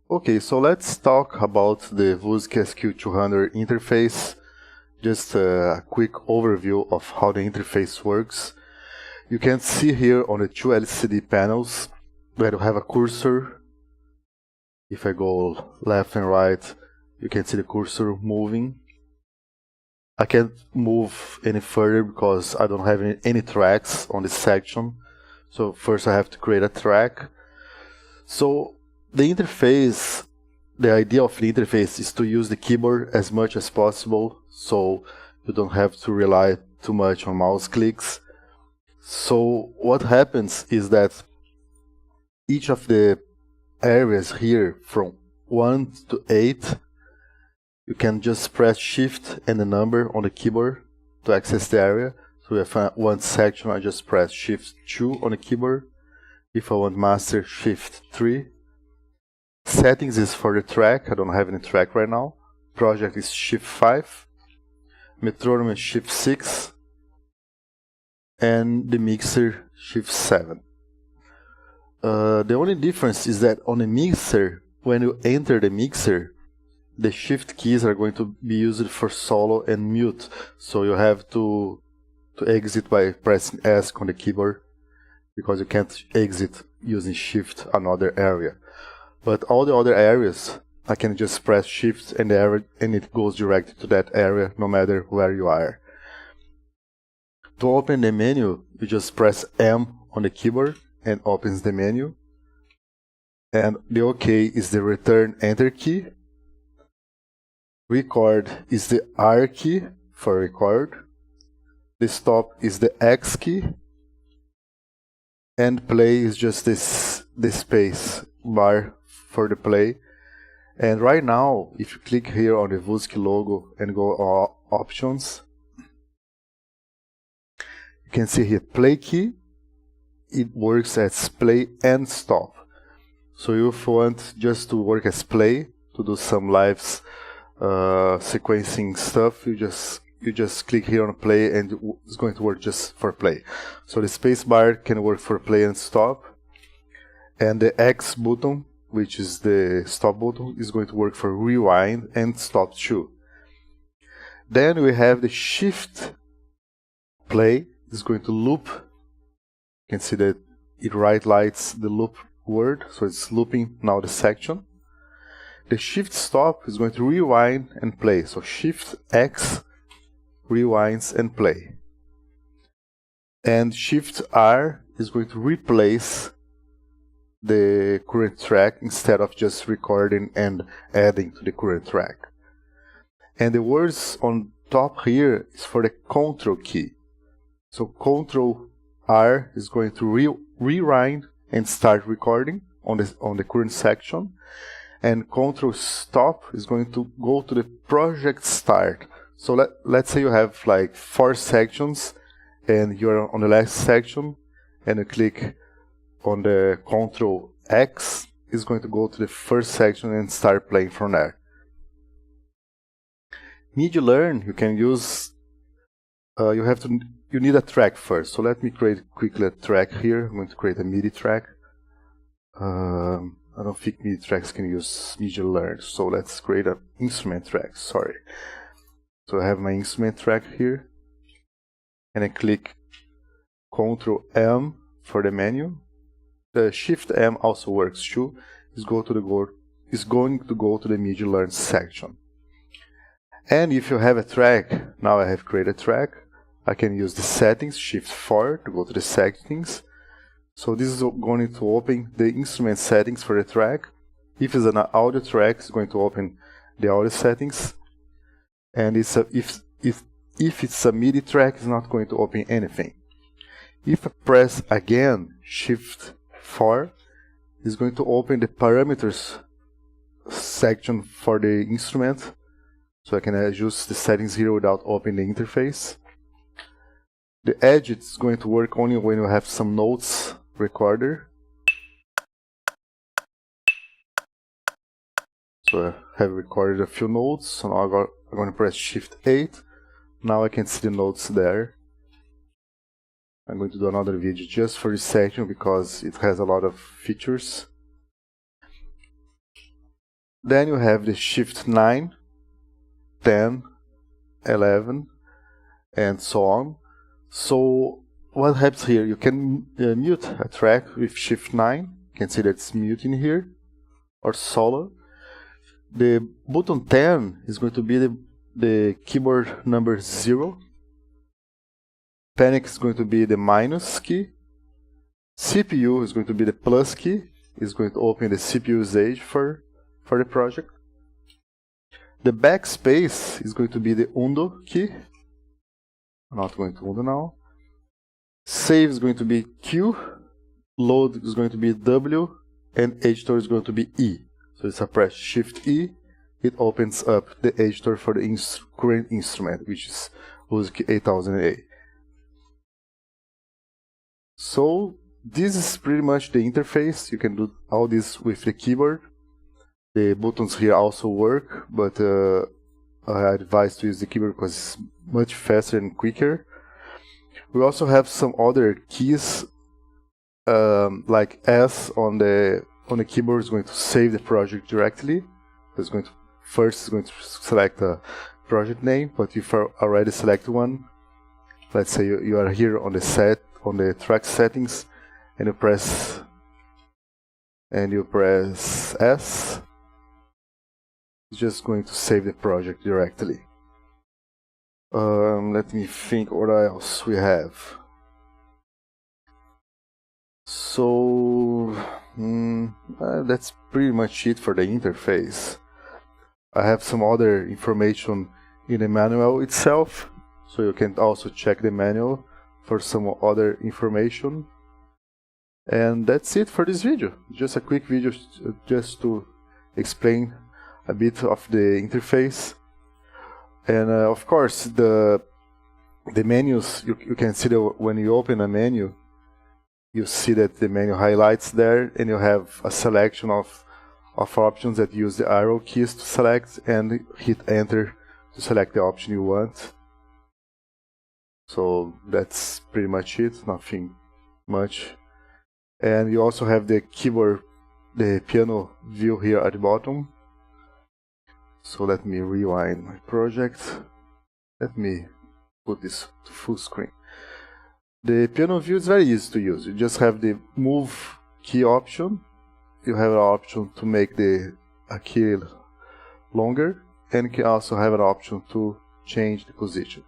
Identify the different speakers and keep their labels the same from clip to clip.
Speaker 1: Okay, so let's talk about the Wusik SQ200 interface. Just a quick overview of how the interface works. You can see here on the two LCD panels that you have a cursor. If I go left and right, you can see the cursor moving. I can't move any further because I don't have any tracks on this section. So first I have to create a track. So the interface, the idea of the interface is to use the keyboard as much as possible, so you don't have to rely too much on mouse clicks. So what happens is that each of the areas here from 1 to 8, you can just press Shift and the number on the keyboard to access the area. So if I want one section, I just press Shift 2 on the keyboard. If I want master, Shift 3. Settings is for the track, I don't have any track right now. Project is Shift 5. Metronome is Shift 6. And the mixer, Shift 7. The only difference is that on the mixer, when you enter the mixer, the shift keys are going to be used for solo and mute. So you have to exit by pressing S on the keyboard, because you can't exit using shift another area. But all the other areas, I can just press shift and it goes directly to that area, no matter where you are. To open the menu, you just press M on the keyboard and opens the menu. And the OK is the return enter key. Record is the R key for record. The stop is the X key. And play is just the space bar for the play. And right now, if you click here on the Wusik logo and go options, you can see here play key. It works as play and stop. So if you want just to work as play, to do some live sequencing stuff, you just click here on play and it's going to work just for play. So the space bar can work for play and stop, and the X button, which is the stop button, is going to work for rewind and stop too. Then we have the shift play, is going to loop. You can see that it highlights the loop word, so it's looping now the section. The shift stop is going to rewind and play, so shift X rewinds and play. And shift R is going to replace the current track instead of just recording and adding to the current track. And the words on top here is for the control key. So Control R is going to rewind and start recording on the current section, and Control Stop is going to go to the project start. So let's say you have like 4 sections and you're on the last section, and you click on the Control X, is going to go to the first section and start playing from there. Mid-learn, you can use, you need a track first. So let me create quickly a track here. I'm going to create a MIDI track. I don't think MIDI tracks can use mid-learn, so let's create an instrument track, sorry. So I have my instrument track here, and I click Ctrl M for the menu. The Shift M also works too. It's going to go to the mid-learn section. And if you have a track, now I have created a track, I can use the settings, Shift 4 to go to the settings. So this is going to open the instrument settings for the track. If it's an audio track, it's going to open the audio settings. And if it's a MIDI track, it's not going to open anything. If I press again Shift 4, it's going to open the parameters section for the instrument. So I can adjust the settings here without opening the interface. The edit is going to work only when you have some notes recorder. So I have recorded a few notes, so now I'm going to press Shift 8. Now I can see the notes there. I'm going to do another video just for this section because it has a lot of features. Then you have the Shift 9, 10, 11, and so on. So what happens here? You can mute a track with Shift 9. You can see that it's muting here, or solo. The button 10 is going to be the keyboard number 0. Panic is going to be the minus key. CPU is going to be the plus key. It's going to open the CPU usage for the project. The backspace is going to be the undo key. I'm not going to undo now. Save is going to be Q. Load is going to be W. And editor is going to be E. So if I press Shift E, it opens up the editor for the current instrument, which is Wusik 8000A. So this is pretty much the interface. You can do all this with the keyboard. The buttons here also work, but I advise to use the keyboard because it's much faster and quicker. We also have some other keys, like S on the keyboard is going to save the project directly. It's going to select a project name, but if you already select one, let's say you are here on the track settings, and you press S, it's just going to save the project directly. Let me think what else we have. So that's pretty much it for the interface. I have some other information in the manual itself, so you can also check the manual for some other information. And that's it for this video. Just a quick video just to explain a bit of the interface. And of course the menus, you can see that when you open a menu, you see that the menu highlights there, and you have a selection of options that use the arrow keys to select, and hit enter to select the option you want. So that's pretty much it, nothing much. And you also have the keyboard, the piano view here at the bottom. So let me rewind my project. Let me put this to full screen. The piano view is very easy to use. You just have the move key option. You have an option to make a key longer, and you can also have an option to change the position.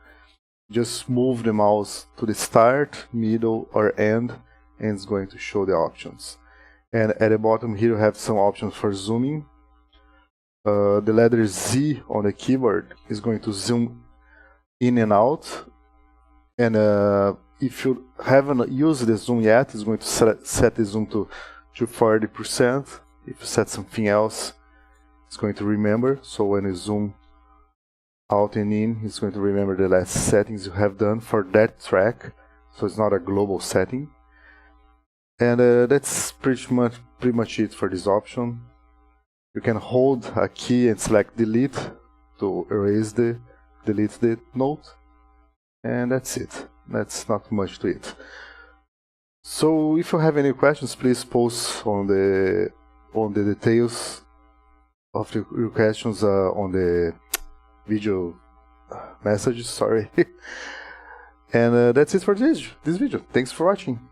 Speaker 1: Just move the mouse to the start, middle, or end, and it's going to show the options. And at the bottom here you have some options for zooming. The letter Z on the keyboard is going to zoom in and out, and if you haven't used the zoom yet, it's going to set the zoom to 40%. If you set something else, it's going to remember. So when you zoom out and in, it's going to remember the last settings you have done for that track. So it's not a global setting. And that's pretty much it for this option. You can hold a key and select delete to delete the note. And that's it. That's not much to it. So if you have any questions, please post on the details of your questions on the video messages. Sorry. And that's it for this video. Thanks for watching.